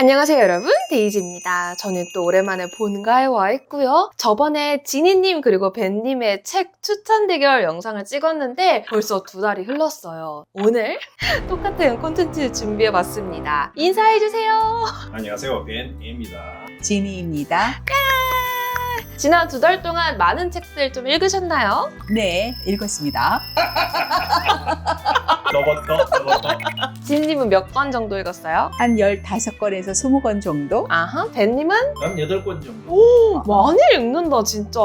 안녕하세요 여러분, 데이지입니다. 저는 또 오랜만에 본가에 와 있고요. 저번에 지니님 그리고 벤님의 책 추천 대결 영상을 찍었는데 벌써 2달이 흘렀어요. 오늘 똑같은 콘텐츠 준비해봤습니다. 인사해주세요. 안녕하세요, 벤입니다. 지니입니다. 지난 2달 동안 많은 책들 좀 읽으셨나요? 네, 읽었습니다. 넘었다. 지니님은 몇 권 정도 읽었어요? 한 15권에서 20권 정도? 아하, 벤님은? 난 8권 정도. 오, 많이 읽는다 진짜.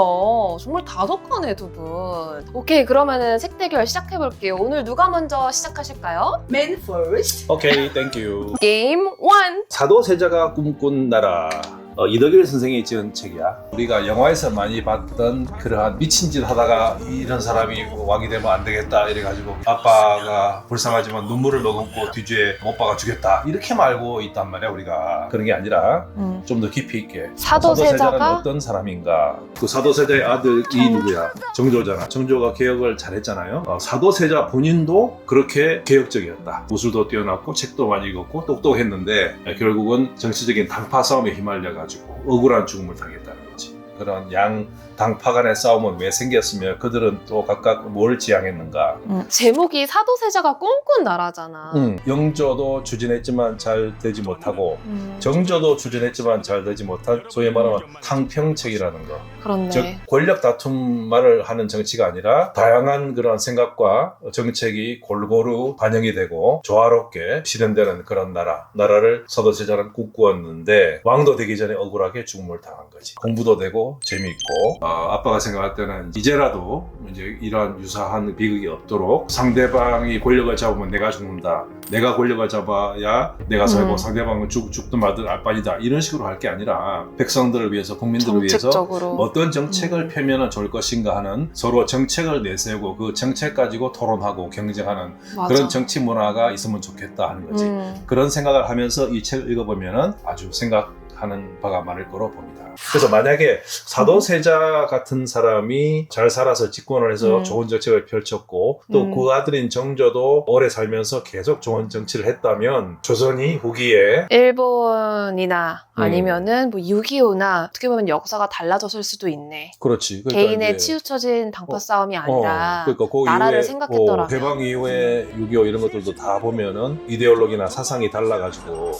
정말 5권에 2분. 오케이, 그러면은 책 대결 시작해볼게요. 오늘 누가 먼저 시작하실까요? Man first. 오케이, 땡큐. 게임 1. 사도세자가 꿈꾼 나라. 이덕일 선생이 지은 책이야. 우리가 영화에서 많이 봤던 그러한 미친 짓 하다가 이런 사람이 왕이 되면 안 되겠다 이래가지고 아빠가 불쌍하지만 눈물을 머금고 뒤주에 못 박아 주겠다 이렇게 말고 있단 말이야. 우리가 그런 게 아니라 좀 더 깊이 있게 사도세자는 어떤 사람인가. 그 사도세자의 아들이 누구야? 정조잖아. 정조가 개혁을 잘했잖아요. 사도세자 본인도 그렇게 개혁적이었다. 무술도 뛰어났고 책도 많이 읽었고 똑똑했는데 결국은 정치적인 당파 싸움에 휘말려가 억울한 죽음을 당했다는 거지. 그런 양 당파 간의 싸움은 왜 생겼으며 그들은 또 각각 뭘 지향했는가. 제목이 사도세자가 꿈꾼 나라잖아. 영조도 추진했지만 잘 되지 못하고 정조도 추진했지만 잘 되지 못한 소위 말하면 탕평책이라는 거. 그렇네. 즉 권력 다툼만을 하는 정치가 아니라 다양한 그런 생각과 정책이 골고루 반영이 되고 조화롭게 실현되는 그런 나라를 사도세자는 꿈꾸었는데 왕도 되기 전에 억울하게 죽음을 당한 거지. 공부도 되고 재미있고 아빠가 생각할 때는 이제라도 이제 이러한 유사한 비극이 없도록 상대방이 권력을 잡으면 내가 죽는다. 내가 권력을 잡아야 내가 살고 상대방은 죽든 말든 알 바이다. 이런 식으로 할 게 아니라 백성들을 위해서 국민들을 위해서 어떤 정책을 펴면 좋을 것인가 하는 서로 정책을 내세우고 그 정책 가지고 토론하고 경쟁하는 맞아. 그런 정치 문화가 있으면 좋겠다 하는 거지. 그런 생각을 하면서 이 책을 읽어보면 아주 생각하는 바가 많을 거로 봅니다. 그래서 만약에 사도세자 같은 사람이 잘 살아서 집권을 해서 좋은 정책을 펼쳤고 또 그 아들인 정조도 오래 살면서 계속 좋은 정치를 했다면 조선이 후기에 일본이나 아니면은 뭐 6.25나 어떻게 보면 역사가 달라졌을 수도 있네. 그렇지. 그러니까 개인의 이제 치우쳐진 당파 싸움이 아니라 그러니까 그 나라를 이후에 생각했더라면. 해방 이후에 6.25 이런 것들도 다 보면은 이데올로기나 사상이 달라가지고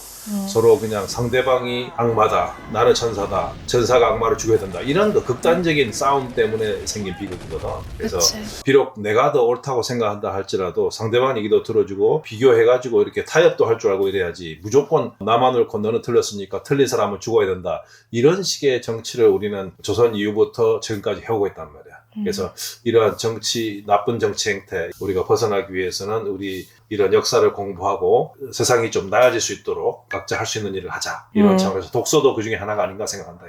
서로 그냥 상대방이 악마다, 나는 천사다, 천사가 악마를 죽여야 된다 이런 거 극단적인 싸움 때문에 생긴 비극이거든. 그래서 그치. 비록 내가 더 옳다고 생각한다 할지라도 상대방 얘기도 들어주고 비교해가지고 이렇게 타협도 할 줄 알고 이래야지 무조건 나만 옳고 너는 틀렸으니까 틀린 사람은 죽어야 된다 이런 식의 정치를 우리는 조선 이후부터 지금까지 해오고 있단 말이야. 그래서 이러한 나쁜 정치 행태 우리가 벗어나기 위해서는 우리 이런 역사를 공부하고 세상이 좀 나아질 수 있도록 각자 할 수 있는 일을 하자 이런 차원에서 독서도 그 중에 하나가 아닌가 생각한다.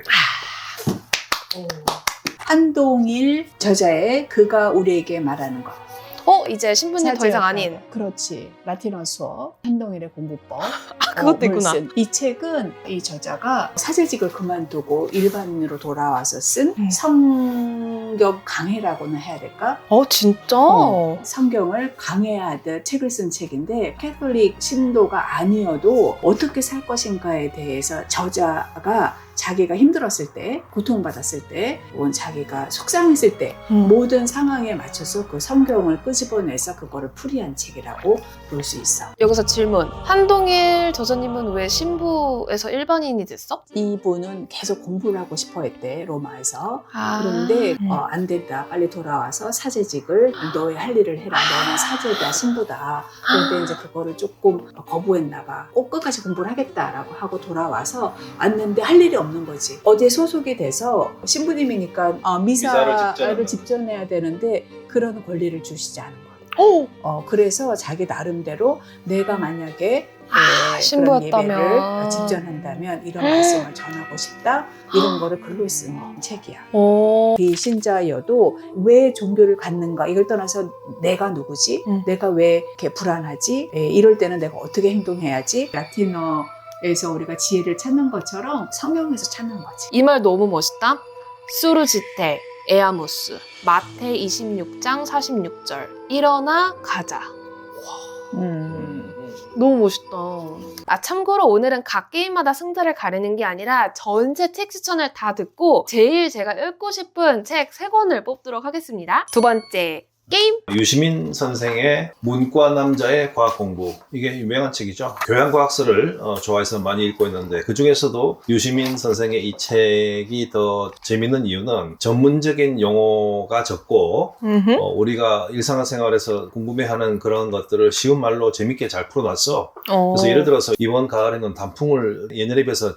한동일 저자의 그가 우리에게 말하는 것. 이제 신분이 더 이상 아닌. 그렇지. 라틴어 수업, 한동일의 공부법. 그것도 있구나. 이 책은 이 저자가 사제직을 그만두고 일반인으로 돌아와서 쓴 성경 강해라고는 해야 될까? 진짜? 성경을 강해하듯 책을 쓴 책인데 캐톨릭 신도가 아니어도 어떻게 살 것인가에 대해서 저자가 자기가 힘들었을 때, 고통받았을 때, 혹은 자기가 속상했을 때 모든 상황에 맞춰서 그 성경을 끄집어내서 그거를 풀이한 책이라고 볼 수 있어. 여기서 질문. 한동일 저자님은 왜 신부에서 일반인이 됐어? 이분은 계속 공부를 하고 싶어 했대, 로마에서. 아. 그런데 안 된다. 빨리 돌아와서 사제직을 너의 할 일을 해라. 너는 사제다, 신부다. 그런데 이제 그거를 조금 거부했나 봐. 꼭 끝까지 공부를 하겠다라고 하고 돌아와서 왔는데 할 일이 없는 거지. 어디에 소속이 돼서 신부님이니까 미사를 집전해야 되는데 그런 권리를 주시지 않은 거야. 그래서 자기 나름대로 내가 만약에 신부였다면 그런 예배를 집전한다면 이런 말씀을 전하고 싶다. 이런 거를 글로 쓴 책이야. 비신자여도 왜 종교를 갖는가 이걸 떠나서 내가 누구지? 내가 왜 이렇게 불안하지? 이럴 때는 내가 어떻게 행동해야지? 라틴어에서 우리가 지혜를 찾는 것처럼 성경에서 찾는 거지. 이 말 너무 멋있다. 수르지테 에아무스 마태 26장 46절 일어나 가자. 너무 멋있다. 참고로 오늘은 각 게임마다 승자를 가리는 게 아니라 전체 책 추천을 다 듣고 제일 제가 읽고 싶은 책 3권을 뽑도록 하겠습니다. 두 번째, 게임! 유시민 선생의 문과 남자의 과학 공부. 이게 유명한 책이죠. 교양과학서를 좋아해서 많이 읽고 있는데 그 중에서도 유시민 선생의 이 책이 더 재밌는 이유는 전문적인 용어가 적고 우리가 일상생활에서 궁금해하는 그런 것들을 쉬운 말로 재밌게 잘 풀어놨어. 그래서 예를 들어서 이번 가을에는 단풍을 예년에 비해서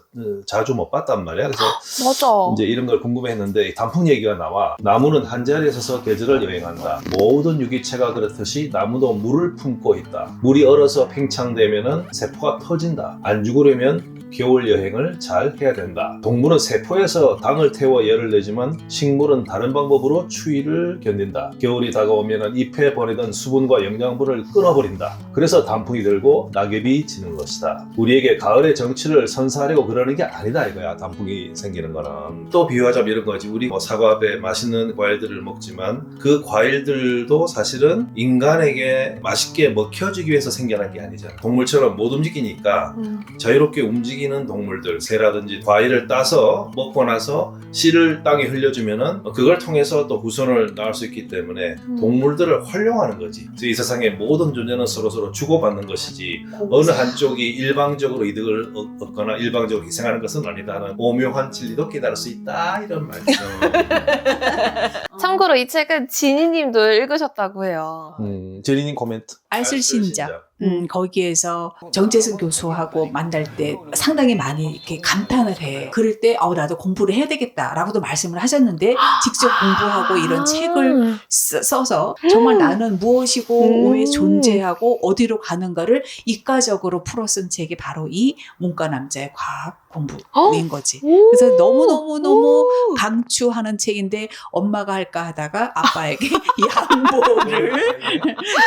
자주 못 봤단 말이야. 그래서 맞아. 이제 이런 걸 궁금해했는데 단풍 얘기가 나와. 나무는 한 자리에 서서 계절을 여행한다. 모든 유기체가 그렇듯이 나무도 물을 품고 있다. 물이 얼어서 팽창되면은 세포가 터진다. 안 죽으려면 겨울 여행을 잘 해야 된다. 동물은 세포에서 당을 태워 열을 내지만 식물은 다른 방법으로 추위를 견딘다. 겨울이 다가오면 잎에 보내던 수분과 영양분을 끊어버린다. 그래서 단풍이 들고 낙엽이 지는 것이다. 우리에게 가을의 정취를 선사하려고 그러는 게 아니다 이거야. 단풍이 생기는 거는. 또 비유하자면 이런 거지. 우리 사과배 맛있는 과일들을 먹지만 그 과일들도 사실은 인간에게 맛있게 먹혀주기 위해서 생겨난 게 아니잖아. 동물처럼 못 움직이니까 자유롭게 움직이는 동물들, 새라든지 과일을 따서 먹고 나서 씨를 땅에 흘려주면은 그걸 통해서 또 후손을 낳을 수 있기 때문에 동물들을 활용하는 거지. 이 세상의 모든 존재는 서로서로 주고받는 것이지 어느 한쪽이 일방적으로 이득을 얻거나 일방적으로 희생하는 것은 아니다는 오묘한 진리도 깨달을 수 있다 이런 말이죠. 참고로 이 책은 지니님도 읽으셨다고 해요. 제리님 코멘트. 알쓸신작. 거기에서 정재승 교수하고 만날 때 상당히 많이 이렇게 감탄을 해. 그럴 때 나도 공부를 해야 되겠다라고도 말씀을 하셨는데 직접 공부하고 이런 책을 써서 정말 나는 무엇이고 왜 존재하고 어디로 가는가를 이과적으로 풀어 쓴 책이 바로 이 문과 남자의 과학 공부인 거지. 그래서 너무너무너무 강추하는 책인데 엄마가 할까 하다가 아빠에게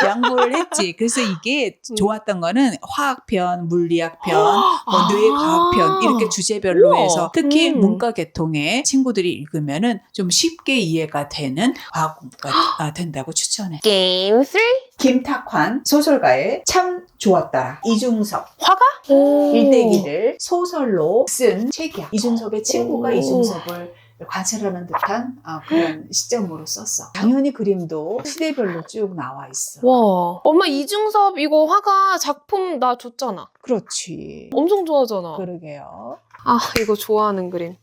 양보를 했지. 그래서 이게 좋았던 거는 화학편, 물리학편, 뇌과학편 이렇게 주제별로 우와. 해서 특히 문과 계통의 친구들이 읽으면은 좀 쉽게 이해가 되는 과학 공부가 된다고 추천해. 게임 3? 김탁환 소설가의 참 좋았다. 이중섭 화가? 일대기를 소설로 쓴 책이야. 이중섭의 친구가 이중섭을 관찰하는 듯한 그런 시점으로 썼어. 당연히 그림도 시대별로 쭉 나와 있어. 와, 엄마 이중섭 이거 화가 작품 나 줬잖아. 그렇지. 엄청 좋아하잖아. 그러게요. 아, 이거 좋아하는 그림.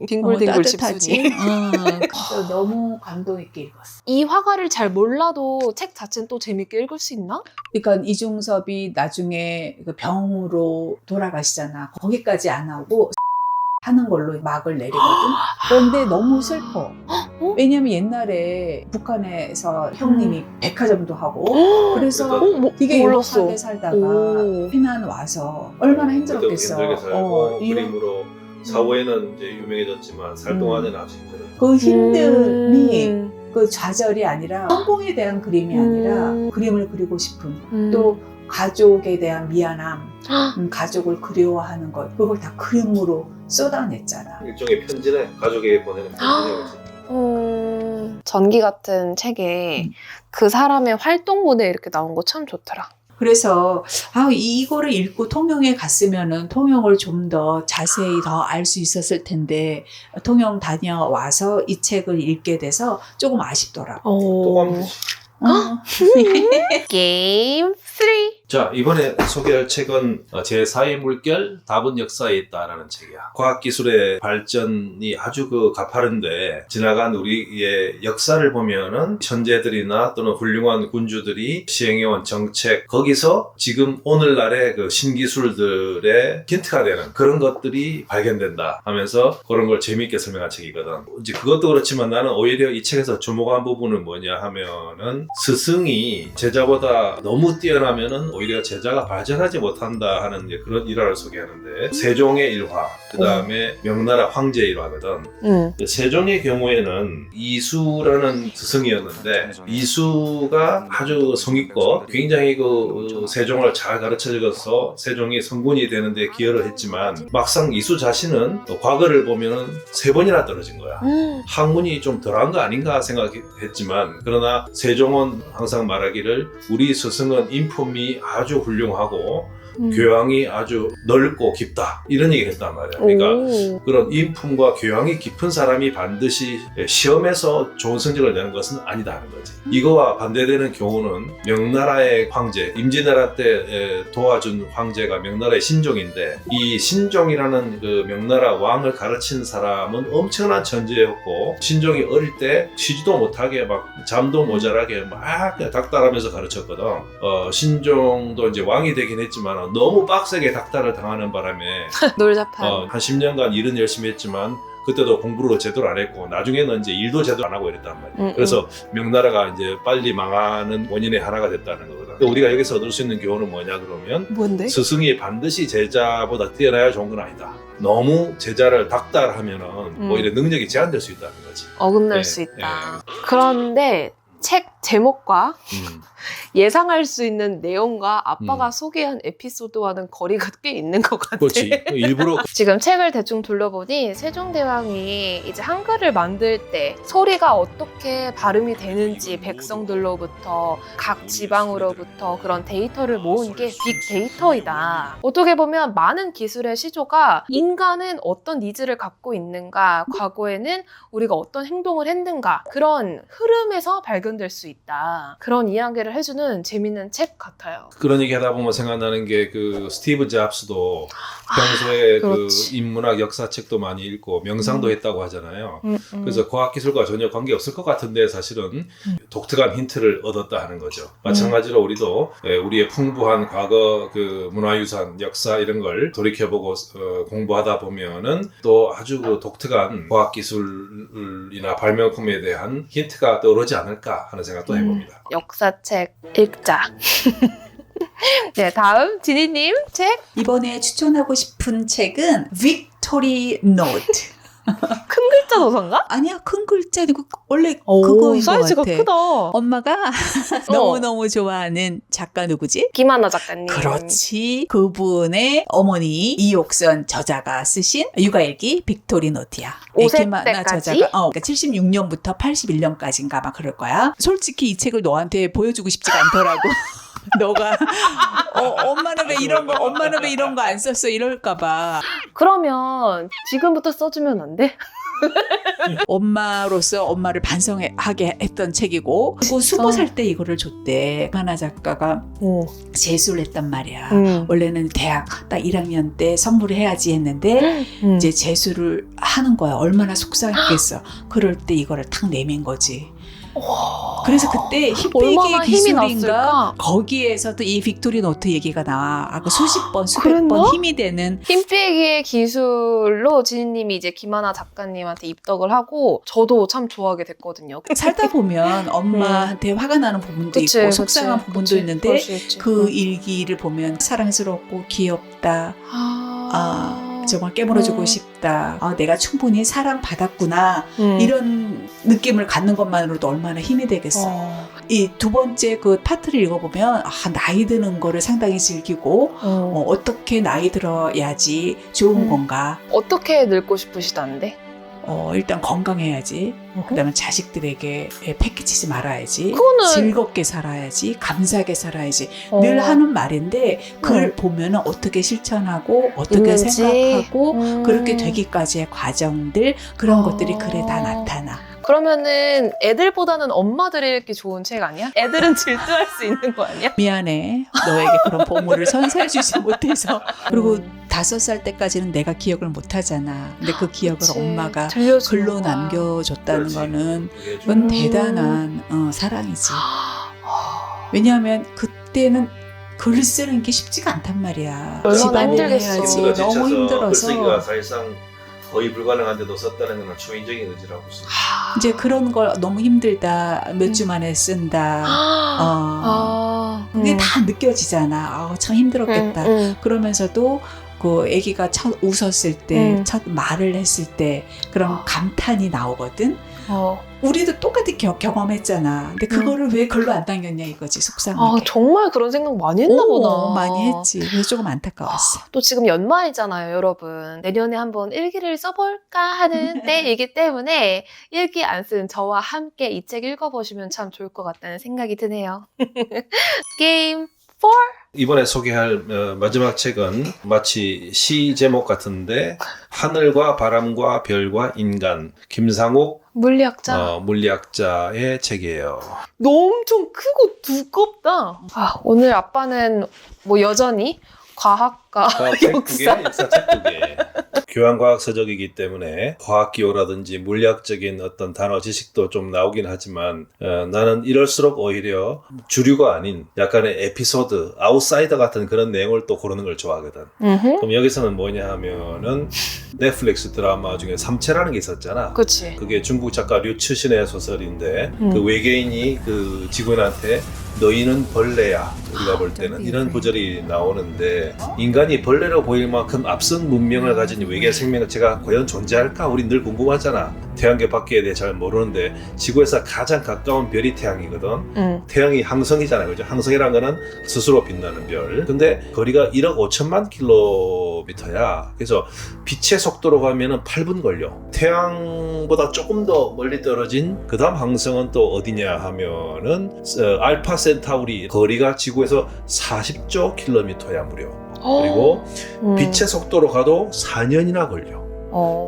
딩글딩글 너무 따뜻하지? 집순이. 그래서 너무 감동 있게 읽었어. 이 화가를 잘 몰라도 책 자체는 또 재밌게 읽을 수 있나? 그러니까 이중섭이 나중에 그 병으로 돌아가시잖아. 거기까지 안 하고 하는 걸로 막을 내리거든. 그런데 너무 슬퍼. 왜냐면 옛날에 북한에서 형님이 백화점도 하고 그래서 되게 몰랐어. 행복하게 살다가 피난 와서 얼마나 힘들었겠어. 힘들게 살고 이런 그림으로 사후에는 이제 유명해졌지만 살 동안에는 아주 힘들었다. 그 힘듦이 그 좌절이 아니라 성공에 대한 그림이 아니라 그림을 그리고 싶은 또 가족에 대한 미안함, 가족을 그리워하는 것 그걸 다 그림으로 쏟아냈잖아. 일종의 편지네. 가족에게 보내는 편지네. 전기 같은 책에 그 사람의 활동 모델 이렇게 나온 거 참 좋더라. 그래서 이거를 읽고 통영에 갔으면은 통영을 좀 더 자세히 더 알 수 있었을 텐데 통영 다녀와서 이 책을 읽게 돼서 조금 아쉽더라고. 또 가면 되지. 게임 3. 자, 이번에 소개할 책은 제4의 물결, 답은 역사에 있다라는 책이야. 과학기술의 발전이 아주 가파른데 지나간 우리의 역사를 보면은 천재들이나 또는 훌륭한 군주들이 시행해온 정책, 거기서 지금 오늘날의 그 신기술들의 힌트가 되는 그런 것들이 발견된다 하면서 그런 걸 재미있게 설명한 책이거든. 이제 그것도 그렇지만 나는 오히려 이 책에서 주목한 부분은 뭐냐 하면은 스승이 제자보다 너무 뛰어나면은 오히려 제자가 발전하지 못한다 하는 이제 그런 일화를 소개하는데 세종의 일화, 그 다음에 명나라 황제의 일화거든. 세종의 경우에는 이수라는 스승이었는데 이수가 아주 성의껏 굉장히 그 세종을 잘 가르쳐줘서 세종이 성군이 되는데 기여를 했지만 막상 이수 자신은 또 과거를 보면은 3번이나 떨어진 거야. 학문이 좀 덜한 거 아닌가 생각했지만 그러나 세종은 항상 말하기를 우리 스승은 인품이 아주 훌륭하고 교양이 아주 넓고 깊다 이런 얘기를 했단 말이야. 그러니까 그런 인품과 교양이 깊은 사람이 반드시 시험에서 좋은 성적을 내는 것은 아니다 하는 거지. 이거와 반대되는 경우는 명나라의 황제, 임진왜란 때 도와준 황제가 명나라의 신종인데 이 신종이라는 그 명나라 왕을 가르친 사람은 엄청난 천재였고 신종이 어릴 때 쉬지도 못하게 막 잠도 모자라게 막 그냥 닥달하면서 가르쳤거든. 신종도 이제 왕이 되긴 했지만 너무 빡세게 닥달을 당하는 바람에 놀자판. 한 10년간 일은 열심히 했지만 그때도 공부를 제대로 안 했고 나중에는 이제 일도 제대로 안 하고 이랬단 말이에요. 그래서 명나라가 이제 빨리 망하는 원인의 하나가 됐다는 거거든. 우리가 여기서 얻을 수 있는 교훈은 뭐냐 그러면 뭔데? 스승이 반드시 제자보다 뛰어나야 좋은 건 아니다. 너무 제자를 닥달하면은 오히려 능력이 제한될 수 있다는 거지. 어긋날 수 있다. 그런데 책 제목과 예상할 수 있는 내용과 아빠가 소개한 에피소드와는 거리가 꽤 있는 것 같아. 그렇지. 일부러 지금 책을 대충 둘러보니 세종대왕이 이제 한글을 만들 때 소리가 어떻게 발음이 되는지 백성들로부터 각 지방으로부터 그런 데이터를 모은 게 빅데이터이다. 어떻게 보면 많은 기술의 시조가 인간은 어떤 니즈를 갖고 있는가, 과거에는 우리가 어떤 행동을 했는가 그런 흐름에서 발견될 수 있다. 그런 이야기를 해주는 재밌는 책 같아요. 그런 얘기 하다 보면 생각나는 게 그 스티브 잡스도 평소에 그 인문학 역사책도 많이 읽고 명상도 했다고 하잖아요. 그래서 과학기술과 전혀 관계없을 것 같은데 사실은 독특한 힌트를 얻었다 하는 거죠. 마찬가지로 우리도 우리의 풍부한 과거 그 문화유산, 역사 이런 걸 돌이켜보고 공부하다 보면은 또 아주 그 독특한 과학기술이나 발명품에 대한 힌트가 떠오르지 않을까 하는 생각도 해봅니다. 역사책 읽자. 네, 다음 지니님 책. 이번에 추천하고 싶은 책은 빅토리 노트. 큰 글자 도서인가? 아니야, 큰 글자 아니고 원래 그거인 것 사이즈가 같아. 크다. 엄마가 너무너무 좋아하는 작가 누구지? 김하나 작가님. 그렇지. 그분의 어머니 이옥선 저자가 쓰신 육아일기 빅토리 노트야. 5세 때까지? 그러니까 76년부터 81년까지인가 아마 그럴 거야. 솔직히 이 책을 너한테 보여주고 싶지가 않더라고. 너가 엄마는 왜 이런 거 안 썼어 이럴까 봐. 그러면 지금부터 써주면 안 돼? 엄마로서 엄마를 반성하게 했던 책이고, 그리고 20살 때 이거를 줬대. 하나 작가가 재수를 했단 말이야. 원래는 대학 딱 1학년 때 선물을 해야지 했는데 이제 재수를 하는 거야. 얼마나 속상했겠어. 그럴 때 이거를 탁 내민 거지. 그래서 그때 얼마나 힙백의 힘이 기술인가 났을까? 거기에서도 이 빅토리 노트 얘기가 나와. 수십 번 수백 그랬나? 번 힘이 되는. 힘빼기의 기술로 지니님이 이제 김하나 작가님한테 입덕을 하고 저도 참 좋아하게 됐거든요. 살다 보면 엄마한테 화가 나는 부분도 있고 속상한 부분도 있는데 그 일기를 보면 사랑스럽고 귀엽다. 정말 깨물어주고 싶다. 내가 충분히 사랑받았구나. 이런 느낌을 갖는 것만으로도 얼마나 힘이 되겠어. 이 두 번째 그 파트를 읽어보면 나이 드는 거를 상당히 즐기고 어떻게 나이 들어야지 좋은 건가. 어떻게 늙고 싶으시다는데? 일단 건강해야지. 그다음에 자식들에게 패기치지 말아야지. 그거는 즐겁게 살아야지. 감사하게 살아야지. 늘 하는 말인데 그걸 보면 어떻게 실천하고 어떻게 있는지. 생각하고 그렇게 되기까지의 과정들 그런 것들이 글에 다 나타나. 그러면은 애들보다는 엄마들이 읽기 좋은 책 아니야? 애들은 질투할 수 있는 거 아니야? 미안해. 너에게 그런 보물을 선사해주지 못해서. 그리고 5살 때까지는 내가 기억을 못하잖아. 근데 그 기억을 그치. 엄마가 들려주는 글로 거야. 남겨줬다는 그렇지. 거는 그건 대단한 사랑이지. 왜냐하면 그때는 글 쓰는 게 쉽지가 않단 말이야. 얼마나 집안일 힘들겠어. 해야지. 모두가 너무 지쳐서 글쓰기가 힘들어서. 사실상 거의 불가능한데도 썼다는 건 초인적인 의지라고 볼 수 있어요. 이제 그런 걸 너무 힘들다. 몇 주 만에 쓴다. 그게 다 느껴지잖아. 아, 참 힘들었겠다. 그러면서도 그 아기가 첫 웃었을 때, 첫 말을 했을 때 그런 감탄이 나오거든. 우리도 똑같이 경험했잖아. 근데 그거를 왜 글로 안 당겼냐 이거지, 속상하게. 정말 그런 생각 많이 했나 보다. 많이 했지. 그래서 조금 안타까웠어. 또 지금 연말이잖아요, 여러분. 내년에 한번 일기를 써볼까 하는 때이기 때문에 일기 안 쓴 저와 함께 이 책 읽어보시면 참 좋을 것 같다는 생각이 드네요. 게임 4. 이번에 소개할 마지막 책은 마치 시 제목 같은데 하늘과 바람과 별과 인간 김상옥 물리학자. 물리학자의 책이에요. 너무 엄청 크고 두껍다. 오늘 아빠는 뭐 여전히 과학과 역사. 역사 책 2개. 교양과학 서적이기 때문에 과학기호라든지 물리학적인 어떤 단어 지식도 좀 나오긴 하지만 나는 이럴수록 오히려 주류가 아닌 약간의 에피소드, 아웃사이더 같은 그런 내용을 또 고르는 걸 좋아하거든. 그럼 여기서는 뭐냐 하면은 넷플릭스 드라마 중에 삼체라는 게 있었잖아. 그치. 그게 중국 작가 류츠신의 소설인데 그 외계인이 그 지구인한테 너희는 벌레야. 우리가 볼 때는 이런 구절이 나오는데 인간이 벌레로 보일 만큼 앞선 문명을 가진 외계 생명체가 과연 존재할까? 우리 늘 궁금하잖아. 태양계 밖에 대해 잘 모르는데 지구에서 가장 가까운 별이 태양이거든. 태양이 항성이잖아요. 그죠? 항성이라는 거는 스스로 빛나는 별. 근데 거리가 1억 5천만 킬로미터야. 그래서 빛의 속도로 가면은 8분 걸려. 태양보다 조금 더 멀리 떨어진 그 다음 항성은 또 어디냐 하면은 알파 센타우리. 거리가 지구에서 40조 킬로미터야 무려. 그리고 빛의 속도로 가도 4년이나 걸려.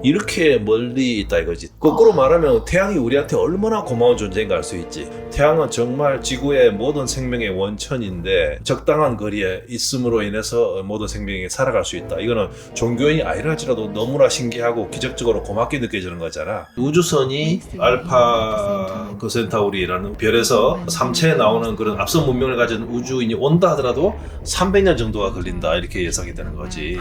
이렇게 멀리 있다 이거지. 거꾸로 말하면 태양이 우리한테 얼마나 고마운 존재인가 알 수 있지. 태양은 정말 지구의 모든 생명의 원천인데 적당한 거리에 있음으로 인해서 모든 생명이 살아갈 수 있다. 이거는 종교인이 아니라 할지라도 너무나 신기하고 기적적으로 고맙게 느껴지는 거잖아. 우주선이 알파 그 센타우리라는 별에서 삼체에 나오는 그런 앞선 문명을 가진 우주인이 온다 하더라도 300년 정도가 걸린다 이렇게 예상이 되는 거지.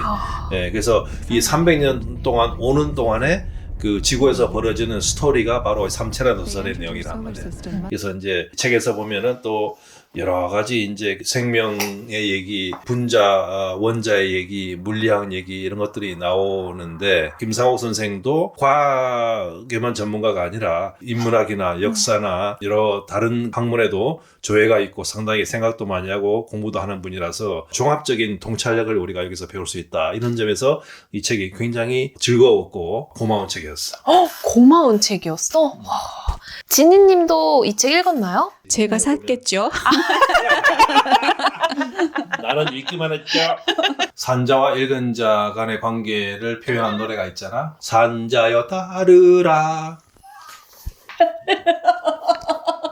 그래서 이 300년 동안 오는 동안에 그 지구에서 벌어지는 스토리가 바로 삼체라는 소설의 내용이란 말이에요. 그래서 이제 책에서 보면은 또 여러 가지 이제 생명의 얘기, 분자, 원자의 얘기, 물리학 얘기 이런 것들이 나오는데 김상옥 선생도 과학에만 전문가가 아니라 인문학이나 역사나 여러 다른 학문에도 조예가 있고 상당히 생각도 많이 하고 공부도 하는 분이라서 종합적인 통찰력을 우리가 여기서 배울 수 있다. 이런 점에서 이 책이 굉장히 즐거웠고 고마운 책이었어. 고마운 책이었어? 지니님도 이 책 읽었나요? 제가 샀겠죠. 나는 읽기만 했죠. 산자와 읽은 자 간의 관계를 표현한 노래가 있잖아. 산자여 따르라.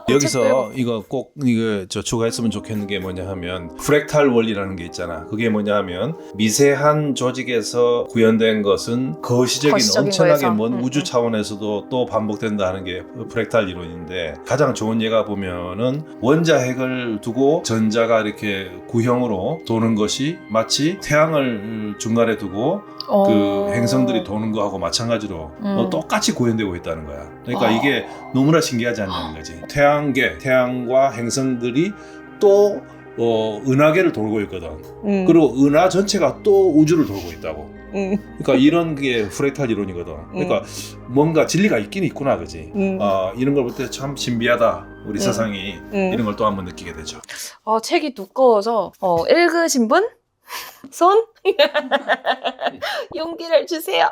여기서 이거 꼭 이거 추가했으면 좋겠는 게 뭐냐 하면 프랙탈 원리라는 게 있잖아. 그게 뭐냐 하면 미세한 조직에서 구현된 것은 거시적인 엄청나게 거에서. 먼 우주 차원에서도 또 반복된다 하는 게 프랙탈 이론인데 가장 좋은 예가 보면은 원자핵을 두고 전자가 이렇게 구형으로 도는 것이 마치 태양을 중간에 두고 그 행성들이 도는 거하고 마찬가지로 똑같이 구현되고 있다는 거야. 그러니까 이게 너무나 신기하지 않냐는 거지. 태양과 행성들이 또 은하계를 돌고 있거든. 그리고 은하 전체가 또 우주를 돌고 있다고. 그러니까 이런 게 프랙탈 이론이거든. 그러니까 뭔가 진리가 있긴 있구나, 그지? 이런 걸 볼 때 참 신비하다. 우리 세상이 이런 걸 또 한번 느끼게 되죠. 책이 두꺼워서 읽으신 분? 손? 용기를 주세요.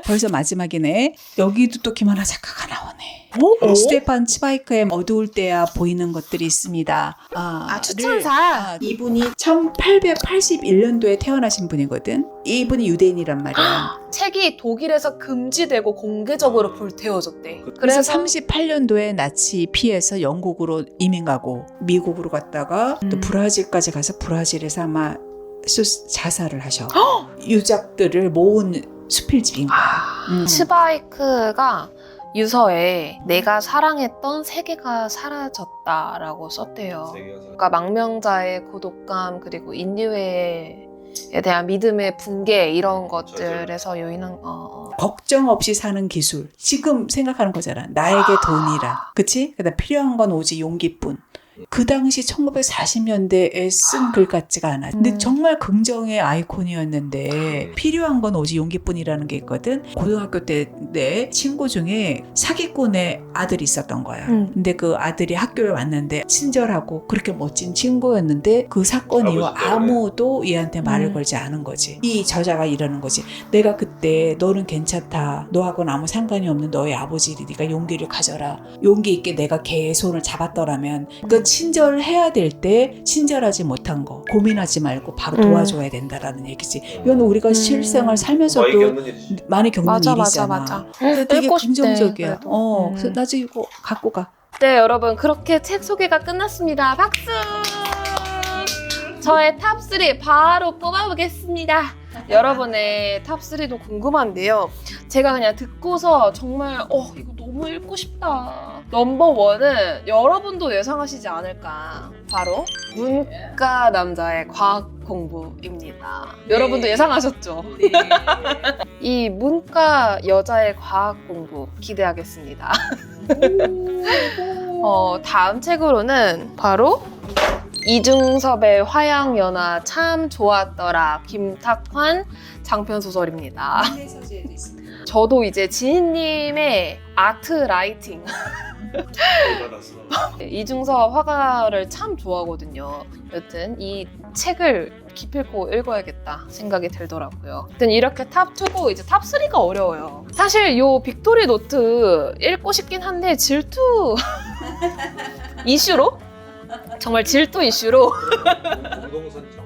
벌써 마지막이네. 여기도 또 김하나 작가가 나오네. 스테판 치바이크의 어두울 때야 보이는 것들이 있습니다. 추천사. 이분이 1881년도에 태어나신 분이거든. 이분이 유대인이란 말이야. 책이 독일에서 금지되고 공개적으로 불태워졌대. 그래서 38년도에 나치 피해서 영국으로 이민 가고 미국으로 갔다가 또 브라질까지 가서 브라질에서 아마 자살을 하셔. 유적들을 모은 수필집인 거야. 치바이크가 유서에 내가 사랑했던 세계가 사라졌다라고 썼대요. 그러니까 망명자의 고독감 그리고 인류에 대한 믿음의 붕괴 이런 것들에서 요인한 걱정 없이 사는 기술. 지금 생각하는 거잖아. 나에게 돈이란. 그치? 그다음 필요한 건 오직 용기뿐. 그 당시 1940년대에 쓴 글 같지가 않아. 근데 정말 긍정의 아이콘이었는데 필요한 건 오직 용기뿐이라는 게 있거든. 고등학교 때 내 친구 중에 사기꾼의 아들이 있었던 거야. 근데 그 아들이 학교를 왔는데 친절하고 그렇게 멋진 친구였는데 그 사건 이후 아버지 때문에. 아무도 얘한테 말을 걸지 않은 거지. 이 저자가 이러는 거지. 내가 그때 너는 괜찮다. 너하고는 아무 상관이 없는 너의 아버지를 네가 용기를 가져라. 용기 있게 내가 걔의 손을 잡았더라면 그 친절해야 될 때 친절하지 못한 거 고민하지 말고 바로 도와줘야 된다라는 얘기지. 이건 우리가 실생활 살면서도 많이 겪는 일이지. 많이 겪는 맞아, 일이잖아. 맞아. 근데 되게 읽고 싶대, 긍정적이야. 그래도. 그래서 나중에 이거 갖고 가. 네, 여러분 그렇게 책 소개가 끝났습니다. 박수! 저의 탑3 바로 뽑아보겠습니다. 여러분의 탑3도 궁금한데요. 제가 그냥 듣고서 정말 이거 너무 읽고 싶다. 넘버1은 여러분도 예상하시지 않을까. 바로 문과 남자의 과학 공부입니다. 여러분도 예상하셨죠? 네. 이 문과 여자의 과학 공부 기대하겠습니다. 다음 책으로는 바로 이중섭의 화양연화 참 좋았더라 김탁환 장편 소설입니다. 저도 이제 지니님의 아트 라이팅 이중섭 화가를 참 좋아하거든요. 여튼 이 책을 기필코 읽어야겠다 생각이 들더라고요. 여튼 이렇게 탑2고 이제 탑3가 어려워요. 사실 요 빅토리 노트 읽고 싶긴 한데 질투 이슈로? 정말 질투 이슈로 공동선정.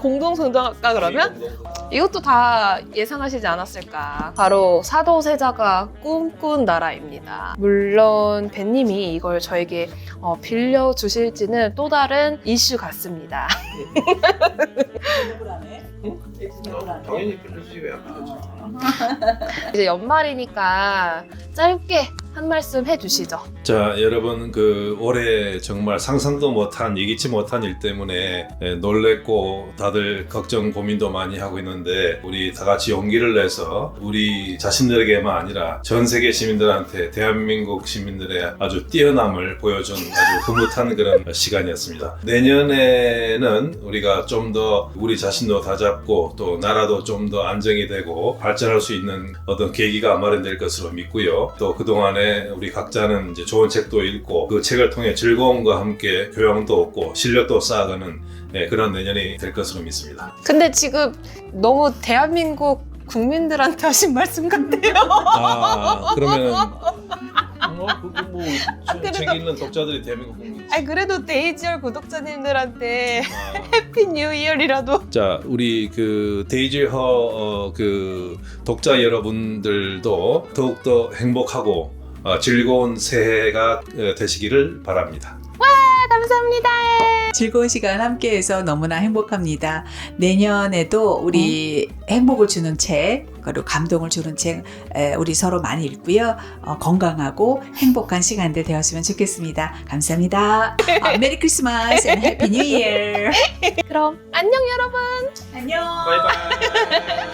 공동선정할까 그러면? 이것도 다 예상하시지 않았을까. 바로 사도세자가 꿈꾼 나라입니다. 물론 벤님이 이걸 저에게 빌려주실지는 또 다른 이슈 같습니다. 당연히 빌려주지 왜 안 빌려줘. 이제 연말이니까 짧게 한 말씀 해주시죠. 자, 여러분 올해 정말 상상도 못한 예기치 못한 일 때문에 놀랬고 다들 걱정 고민도 많이 하고 있는데 우리 다 같이 용기를 내서 우리 자신들에게만 아니라 전 세계 시민들한테 대한민국 시민들의 아주 뛰어남을 보여준 아주 흐뭇한 그런 시간이었습니다. 내년에는 우리가 좀 더 우리 자신도 다잡고 또 나라도 좀 더 안정이 되고 발전할 수 있는 어떤 계기가 마련될 것으로 믿고요. 또 그동안에 우리 각자는 이제 좋은 책도 읽고 그 책을 통해 즐거움과 함께 교養도 얻고 실력도 쌓아가는 그런 내년이 될 것으로 믿습니다. 근데 지금 너무 대한민국 국민들한테 하신 말씀 같아요. 그러면 그래도- 책 읽는 독자들이 대한민국 국민이지. 그래도 데이지얼 구독자님들한테 해피 뉴 이어리라도. 자, 우리 데이지 허 독자 여러분들도 더욱더 행복하고 즐거운 새해가 되시기를 바랍니다. 감사합니다. 즐거운 시간 함께해서 너무나 행복합니다. 내년에도 우리 행복을 주는 책, 그리고 감동을 주는 책 우리 서로 많이 읽고요. 건강하고 행복한 시간들 되었으면 좋겠습니다. 감사합니다. 메리 크리스마스 앤 해피 뉴 이어. 그럼 안녕 여러분. 안녕. 바이바이.